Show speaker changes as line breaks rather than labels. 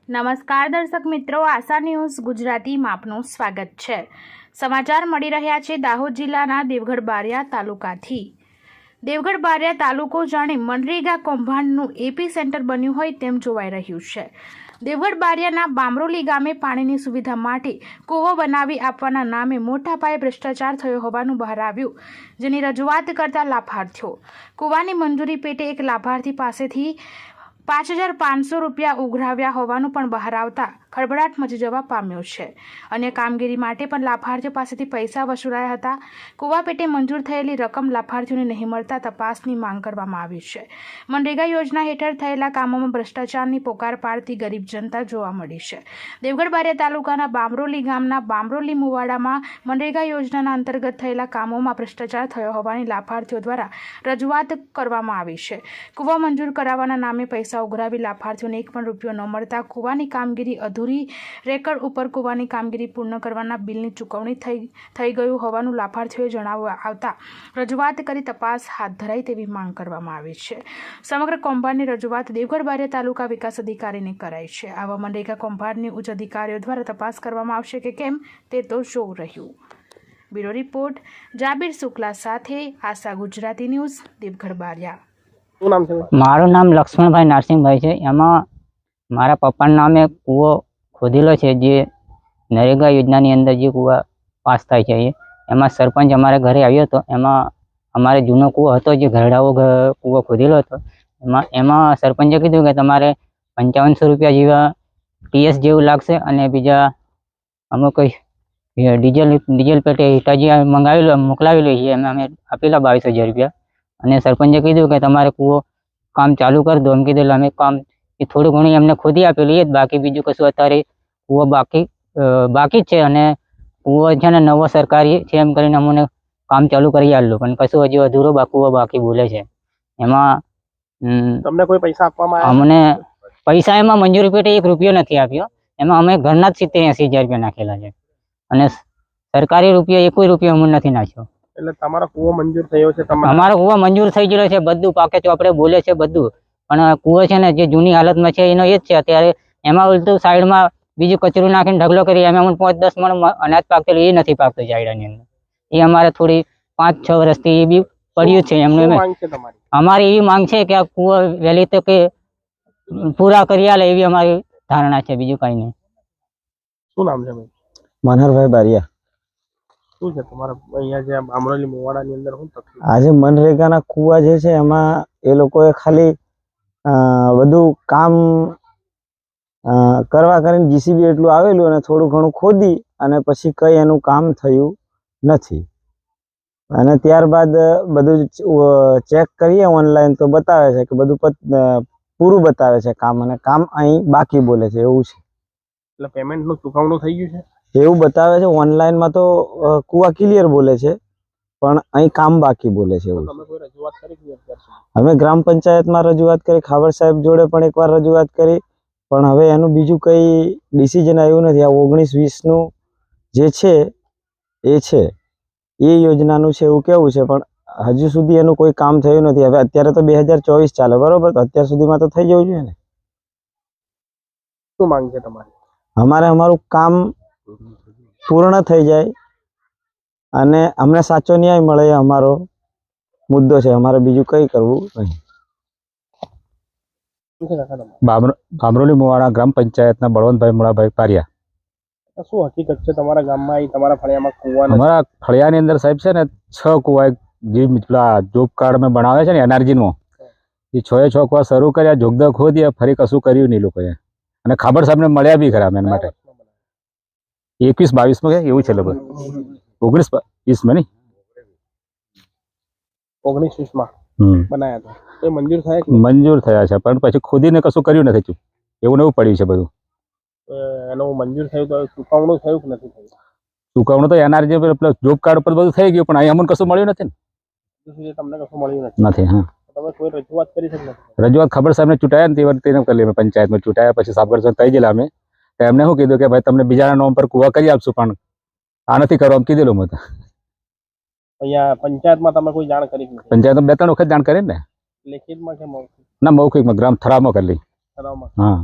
નમસ્કાર દર્શક મિત્રો, આશા ન્યૂઝ ગુજરાતીમાં આપનું સ્વાગત છે। સમાચાર મળી રહ્યા છે દાહોદ જિલ્લાના દેવગઢ બારિયા તાલુકાથી। દેવગઢ બારિયા તાલુકો જાણે મનરેગા કૌભાંડનું એપી સેન્ટર બન્યું હોય તેમ જોવાઈ રહ્યું છે। દેવગઢ બારિયાના બામરોલી ગામે પાણીની સુવિધા માટે કૂવો બનાવી આપવાના નામે મોટા પાયે ભ્રષ્ટાચાર થયો હોવાનું બહાર આવ્યું, જેની રજૂઆત કરતા લાભાર્થીઓ કૂવાની મંજૂરી પેટે એક લાભાર્થી પાસેથી 5,500 રૂપિયા ઉઘરાવ્યા હોવાનું પણ બહાર આવતા ખળભળાટ મચી જવા પામ્યો છે। અન્ય કામગીરી માટે પણ લાભાર્થીઓ પાસેથી પૈસા વસૂલાયા હતા। કૂવા પેટે મંજૂર થયેલી રકમ લાભાર્થીઓને નહીં મળતા તપાસની માંગ કરવામાં આવી છે। મનરેગા યોજના હેઠળ થયેલા કામોમાં ભ્રષ્ટાચારની પોકાર પાડતી ગરીબ જનતા જોવા મળી છે। દેવગઢ બારિયા તાલુકાના બામરોલી ગામના બામરોલી મુવાડામાં મનરેગા યોજનાના અંતર્ગત થયેલા કામોમાં ભ્રષ્ટાચાર થયો હોવાની લાભાર્થીઓ દ્વારા રજૂઆત કરવામાં આવી છે। કૂવા મંજૂર કરાવવાના નામે પૈસા ઉઘરાવી લાભાર્થીઓને એક પણ રૂપિયો ન મળતા કૂવાની કામગીરી અધૂરી રેકર્ડ ઉપર કૂવાની કામગીરી પૂર્ણ કરવાના બિલની ચૂકવણી થઈ ગયું હોવાનું લાભાર્થીઓએ જણાવવા આવતા રજૂઆત કરી તપાસ હાથ ધરાય તેવી માંગ કરવામાં આવી છે। સમગ્ર કૌભાંડની રજૂઆત દેવગઢ બારિયા તાલુકા વિકાસ અધિકારીને કરાઈ છે। આવા મનરેગા કૌભાંડની ઉચ્ચ અધિકારીઓ દ્વારા તપાસ કરવામાં આવશે કે કેમ તે તો જોવું રહ્યું। બ્યુરો રિપોર્ટ જાબીર શુક્લા સાથે આશા ગુજરાતી ન્યૂઝ દેવગઢ બારિયા।
મારું નામ લક્ષ્મણભાઈ નરસિંહભાઈ છે। એમાં મારા પપ્પાના નામે કૂવો ખોદેલો છે, જે નરેગા યોજનાની અંદર જે કૂવા પાસ થાય છે એમાં સરપંચ અમારે ઘરે આવ્યો હતો। એમાં અમારે જૂનો કૂવો હતો, જે ઘરડાઓ કૂવો ખોદેલો હતો, એમાં સરપંચે કીધું કે તમારે 5500 રૂપિયા જેવા ટીએસ જેવું લાગશે અને બીજા અમુક ડીઝલ પેટે હિટાજી મોકલાવેલું છે, એમાં અમે આપેલા 22,000 રૂપિયા। અને સરપંચે કીધું કે તમારે કૂવો કામ ચાલુ કરી દો, એમ કીધેલું। અમે કામ થોડું ઘણું એમને ખોદી આપેલું એ જ, બાકી બીજું કશું અત્યારે કૂવો બાકી જ છે। અને કૂવો છે ને નવો સરકારી છે એમ કરીને અમને કામ ચાલુ કરી આવેલું, પણ કશું હજુ અધૂરો કૂવો બાકી બોલે છે। એમાં
તમને કોઈ પૈસા આપવામાં આવ્યા?
અમને પૈસા એમાં મંજૂરી પેટે 1 રૂપિયો નથી આપ્યો। એમાં અમે ઘરના જ 70-80,000 રૂપિયા નાખેલા છે અને સરકારી રૂપિયો 1 રૂપિયો અમને નથી નાખ્યો।
એટલે તમારો કૂવો મંજૂર થયો છે?
અમારો કૂવો મંજૂર થઈ ગયેલો છે, બધું પાકે ચોપડે બોલે છે બધું, પણ કૂવો છે ને જે જૂની હાલતમાં છે એનો એ જ છે અત્યારે। એમાં ઉલટું સાઈડમાં બીજું કચરું નાખીને ઢગલો કરી એમાં 5-10 મણ અનાજ પાકેલું એ નથી પાકતું જાયડાની અંદર। એ અમારે થોડી 5-6 વર્ષથી એ બી પડ્યું છે। એમને અમારી એવી માંગ છે કે આ કૂવો વહેલી તકે પૂરા કરી આલે એવી અમારી ધારણા છે, બીજું કઈ નહીં।
શું નામ છે ભાઈ?
મનહરભાઈ બારિયા।
શું છે તમારા અહીંયા જે બામરોલી મુવાડાની અંદર શું તકલીફ?
આજે મનરેગાના કૂવા જે છે એમાં એ લોકોએ ખાલી બધું કામ કરવા કરીને જીસીબી એટલું આવેલું અને થોડું ઘણું ખોદી અને પછી કઈ એનું કામ થયું નથી। અને ત્યારબાદ બધું ચેક કરીએ ઓનલાઈન તો બતાવે છે કે બધું પૂરું બતાવે છે કામ, અને કામ અહીં બાકી બોલે છે એવું છે।
એટલે પેમેન્ટનું ચૂકવણું થઈ ગયું છે
એવું બતાવે છે ઓનલાઈનમાં, તો કૂવા ક્લિયર બોલે છે પણ અહીં કામ બાકી બોલે છે એવું।
તમે કોઈ રજૂઆત કરી?
અમે ગ્રામ પંચાયતમાં રજૂઆત કરી, ખાવડ સાહેબ જોડે પણ એકવાર રજૂઆત કરી, પણ હવે એનું બીજું કઈ ડિસિઝન આવ્યું નથી। આ 19-20નું જે છે એ છે એ યોજનાનું છે એવું કેવું છે, પણ હજુ સુધી એનું કોઈ કામ થયું નથી। હવે અત્યારે તો 2024 ચાલે બરોબર, તો અત્યાર સુધીમાં તો થઈ જવું જોઈએ ને।
શું માંગ છે તમારી?
અમારું કામ પૂર્ણ થઈ જાય અને અમને સાચો ન્યાય મળે એ અમારો મુદ્દો છે। અમારે બીજું કઈ કરવું નહીં।
બામરોલી મુવાડા ગ્રામ પંચાયતના બળવંતભાઈ મુળાભાઈ પારિયા।
શું હકીકત છે તમારા ગામમાં, તમારા ફળિયામાં કૂવા?
અમારા ફળિયાની અંદર સાહેબ છે ને 6 કૂવા, જે પેલા જોબ કાર્ડ મેં બનાવે છે ને એનઆરજીમાં, એ 6 કૂવા શરૂ કર્યા, જોગદા ખોદ્યા, ફરી કશું કર્યું નહીં લોકોએ। અને ખાબર સાહેબને મળ્યા બી ખરા એના માટે 21-22માં એવું છે લગભગ 19-20માં નહીં
19-20માં બનાયા હતા તો મંજૂર થયા?
મંજૂર થયા છે, પણ પછી ખોદીને કશું કર્યું નથી, એવું નવું પડ્યું છે બધું।
એનું મંજૂર થયું તો ચૂકવણું થયું કે નથી થયું?
ચૂકવણું તો એનઆરજી જોબ કાર્ડ પર બધું થઈ ગયું, પણ અહીં અમને કશું મળ્યું નથી ને।
તમને કશું મળ્યું
નથી। હા,
તમે કોઈ રજૂઆત કરી શકે?
રજૂઆત ખબર સાહેબને ચૂંટાયા ને તે વખતે કરી પંચાયતમાં ચૂંટાયા, પછી સાબરસર થઈ ગયેલા અમે, એમને શું કીધું કે ભાઈ તમને બીજાના નામ પર કૂવા કરી આપશું, પણ આ નથી કરવા કીધેલું મેં તો।
અહીંયા પંચાયતમાં તમે કોઈ જાણ કરી?
પંચાયતમાં 2-3 વખત જાણ કરી ને।
લેખિતમાં કે મૌખિક?
ના, મૌખિકમાં ગ્રામ થરામાં કરી.
થરામાં?
હા।